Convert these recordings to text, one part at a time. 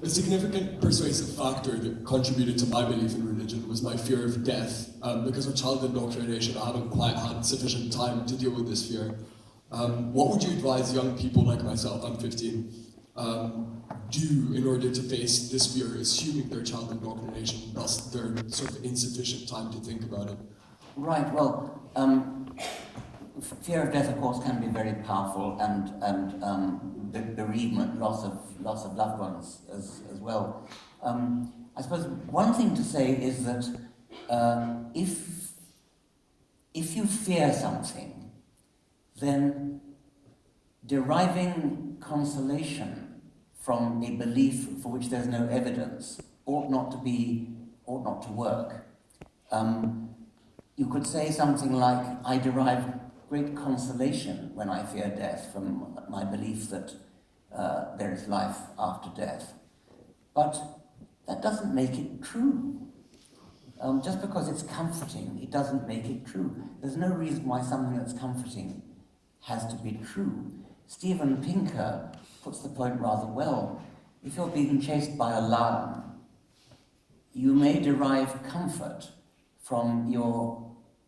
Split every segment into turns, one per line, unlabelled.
A significant persuasive factor that contributed to my belief in religion was my fear of death. Because of child indoctrination, I haven't quite had sufficient time to deal with this fear. What would you advise young people like myself, I'm 15, do in order to face this fear, assuming their child indoctrination, thus their sort of insufficient time to think about it?
Right, well, fear of death, of course, can be very powerful, and bereavement, loss of loved ones as well. I suppose one thing to say is that if you fear something, then deriving consolation from a belief for which there's no evidence ought not to work. You could say something like, I derive great consolation when I fear death from my belief that there is life after death. But that doesn't make it true. Just because it's comforting, it doesn't make it true. There's no reason why something that's comforting has to be true. Steven Pinker puts the point rather well. If you're being chased by a lion, you may derive comfort from your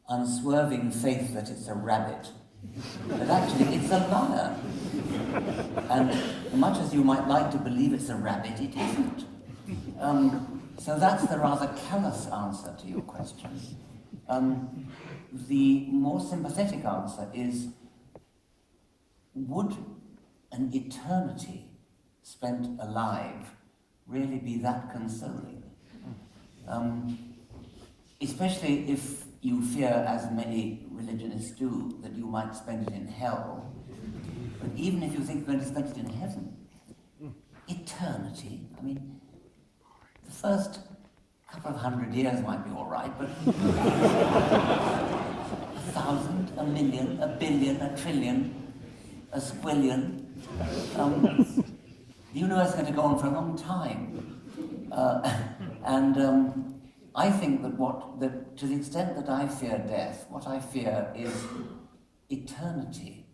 unswerving faith that it's a rabbit, but actually it's a lion. And much as you might like to believe it's a rabbit, it isn't. So that's the rather callous answer to your question. The more sympathetic answer is, would an eternity spent alive really be that consoling? Especially if you fear, as many religionists do, that you might spend it in hell. But even if you think you're going to spend it in heaven, eternity, I mean, the first couple of 100 years might be all right, but 1,000, 1,000,000, 1,000,000,000, 1,000,000,000,000, a squillion. The universe is going to go on for a long time. I think that to the extent that I fear death, what I fear is eternity.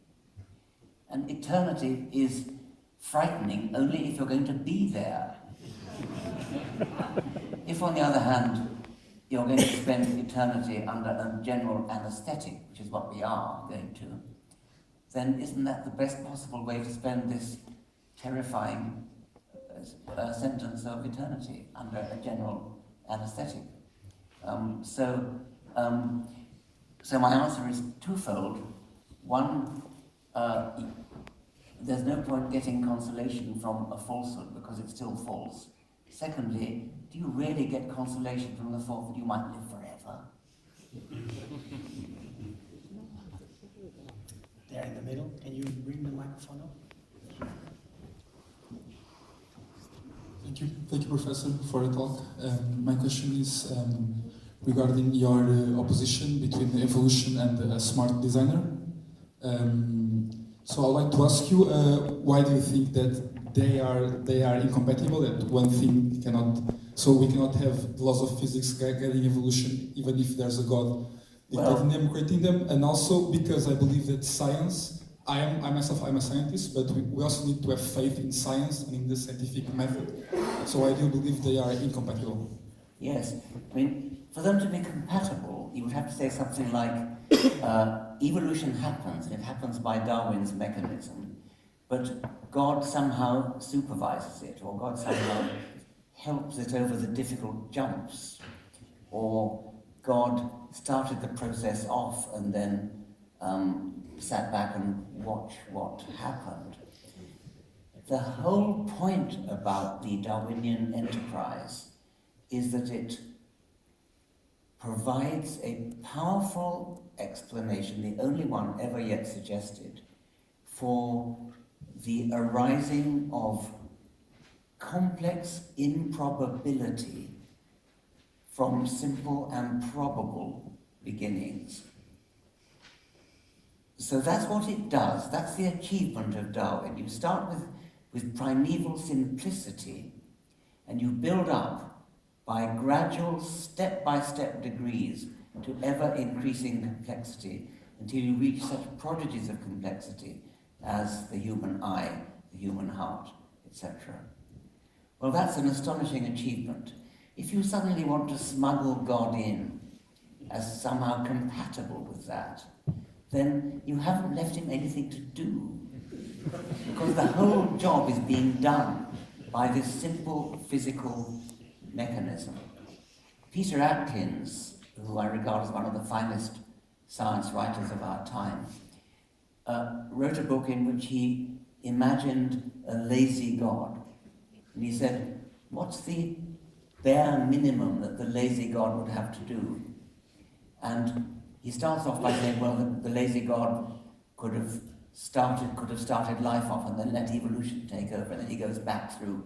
And eternity is frightening only if you're going to be there. If, on the other hand, you're going to spend eternity under a general anesthetic, which is what we are going to, then isn't that the best possible way to spend this terrifying sentence of eternity, under a general anesthetic? So my answer is twofold. One, there's no point getting consolation from a falsehood because it's still false. Secondly, do you really get consolation from the thought that you might live forever?
There in the middle, can you bring the microphone up?
Thank you, Professor, for the talk. My question is regarding your opposition between evolution and a smart designer. So I'd like to ask you, why do you think that they are incompatible? That one thing cannot, so we cannot have the laws of physics guiding evolution, even if there's a God dictating them, creating them, and also because I believe that science. I'm a scientist, but we also need to have faith in science and in the scientific method. So I do believe they are incompatible.
Yes, I mean, for them to be compatible, you would have to say something like, evolution happens, and it happens by Darwin's mechanism, but God somehow supervises it, or God somehow helps it over the difficult jumps, or God started the process off and then sat back and watched what happened. The whole point about the Darwinian enterprise is that it provides a powerful explanation, the only one ever yet suggested, for the arising of complex improbability from simple and probable beginnings. So that's what it does. That's the achievement of Darwin. You start with primeval simplicity, and you build up by gradual, step-by-step degrees to ever-increasing complexity until you reach such prodigies of complexity as the human eye the human heart, etc. Well, that's an astonishing achievement. If you suddenly want to smuggle God in as somehow compatible with that, then you haven't left him anything to do. Because the whole job is being done by this simple physical mechanism. Peter Atkins, who I regard as one of the finest science writers of our time, wrote a book in which he imagined a lazy God. And he said, what's the bare minimum that the lazy God would have to do? And he starts off by saying, well, the lazy God could have started life off and then let evolution take over, and then he goes back through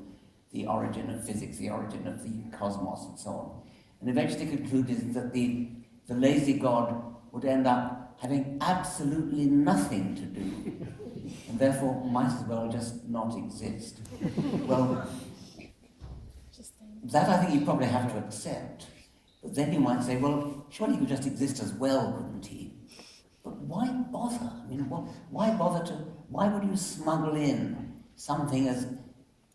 the origin of physics, the origin of the cosmos, and so on. And eventually concluded that the lazy God would end up having absolutely nothing to do, and therefore might as well just not exist. Well, that I think you probably have to accept. But then you might say, well, surely he could just exist as well, couldn't he? But why bother? I mean, why would you smuggle in something as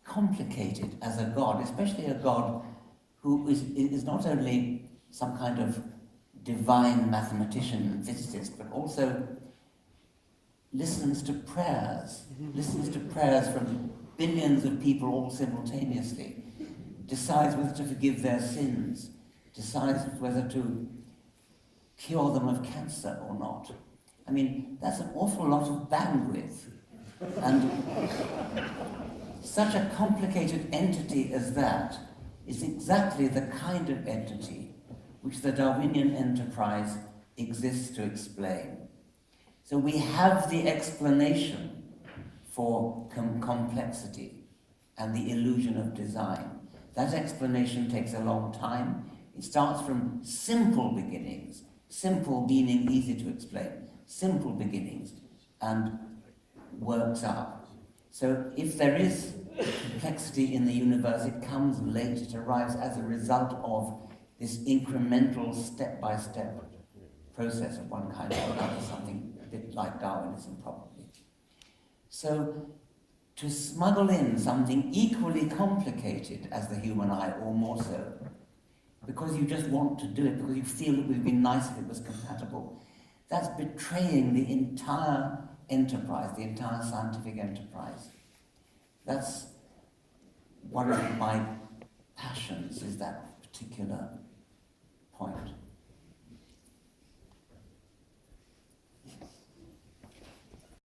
complicated as a God, especially a God who is not only some kind of divine mathematician and physicist, but also listens to prayers from billions of people all simultaneously, decides whether to forgive their sins, decides whether to cure them of cancer or not. I mean, that's an awful lot of bandwidth. And such a complicated entity as that is exactly the kind of entity which the Darwinian enterprise exists to explain. So we have the explanation for complexity and the illusion of design. That explanation takes a long time. It starts from simple beginnings, simple meaning easy to explain, simple beginnings, and works up. So if there is complexity in the universe, it comes late, it arrives as a result of this incremental, step-by-step process of one kind or another, something a bit like Darwinism probably. So to smuggle in something equally complicated as the human eye, or more so, because you just want to do it, because you feel it would be nice if it was compatible, that's betraying the entire enterprise, the entire scientific enterprise. That's one of my passions, is that particular point.